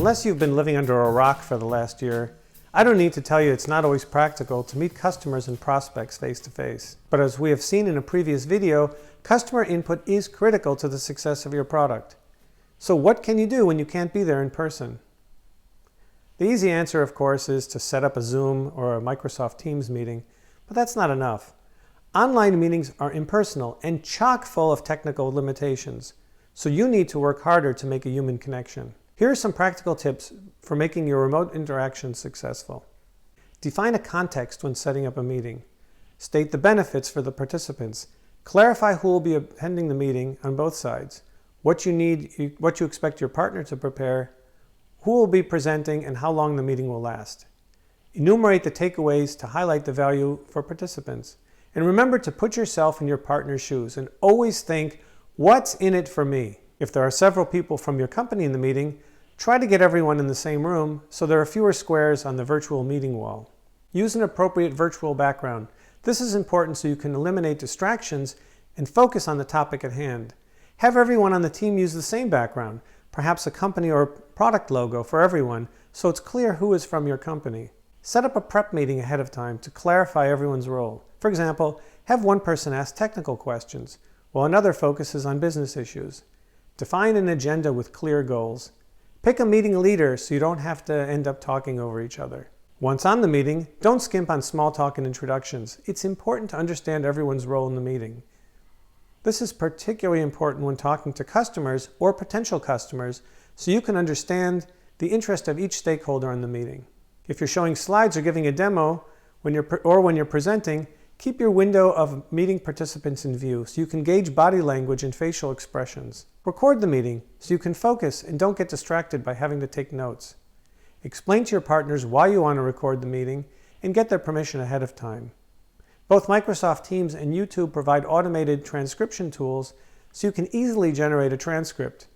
Unless you've been living under a rock for the last year, I don't need to tell you it's not always practical to meet customers and prospects face-to-face. But as we have seen in a previous video, customer input is critical to the success of your product. So what can you do when you can't be there in person? The easy answer, of course, is to set up a Zoom or a Microsoft Teams meeting, but that's not enough. Online meetings are impersonal and chock full of technical limitations, so you need to work harder to make a human connection. Here are some practical tips for making your remote interactions successful. Define a context when setting up a meeting. State the benefits for the participants. Clarify who will be attending the meeting on both sides, what you expect your partner to prepare, who will be presenting, and how long the meeting will last. Enumerate the takeaways to highlight the value for participants. And remember to put yourself in your partner's shoes and always think, what's in it for me? If there are several people from your company in the meeting, try to get everyone in the same room so there are fewer squares on the virtual meeting wall. Use an appropriate virtual background. This is important so you can eliminate distractions and focus on the topic at hand. Have everyone on the team use the same background, perhaps a company or product logo for everyone, so it's clear who is from your company. Set up a prep meeting ahead of time to clarify everyone's role. For example, have one person ask technical questions, while another focuses on business issues. Define an agenda with clear goals. Pick a meeting leader so you don't have to end up talking over each other. Once on the meeting, don't skimp on small talk and introductions. It's important to understand everyone's role in the meeting. This is particularly important when talking to customers or potential customers so you can understand the interest of each stakeholder in the meeting. If you're showing slides or giving a demo when you're presenting, keep your window of meeting participants in view so you can gauge body language and facial expressions. Record the meeting so you can focus and don't get distracted by having to take notes. Explain to your partners why you want to record the meeting and get their permission ahead of time. Both Microsoft Teams and YouTube provide automated transcription tools so you can easily generate a transcript.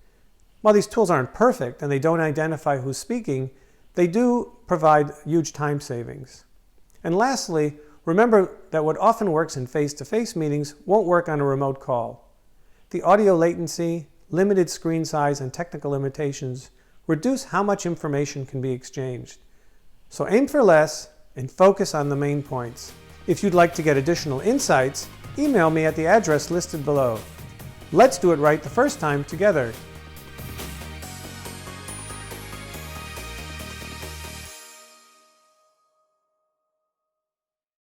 While these tools aren't perfect and they don't identify who's speaking, they do provide huge time savings. And lastly, remember that what often works in face-to-face meetings won't work on a remote call. The audio latency, limited screen size, and technical limitations reduce how much information can be exchanged. So aim for less and focus on the main points. If you'd like to get additional insights, email me at the address listed below. Let's do it right the first time together.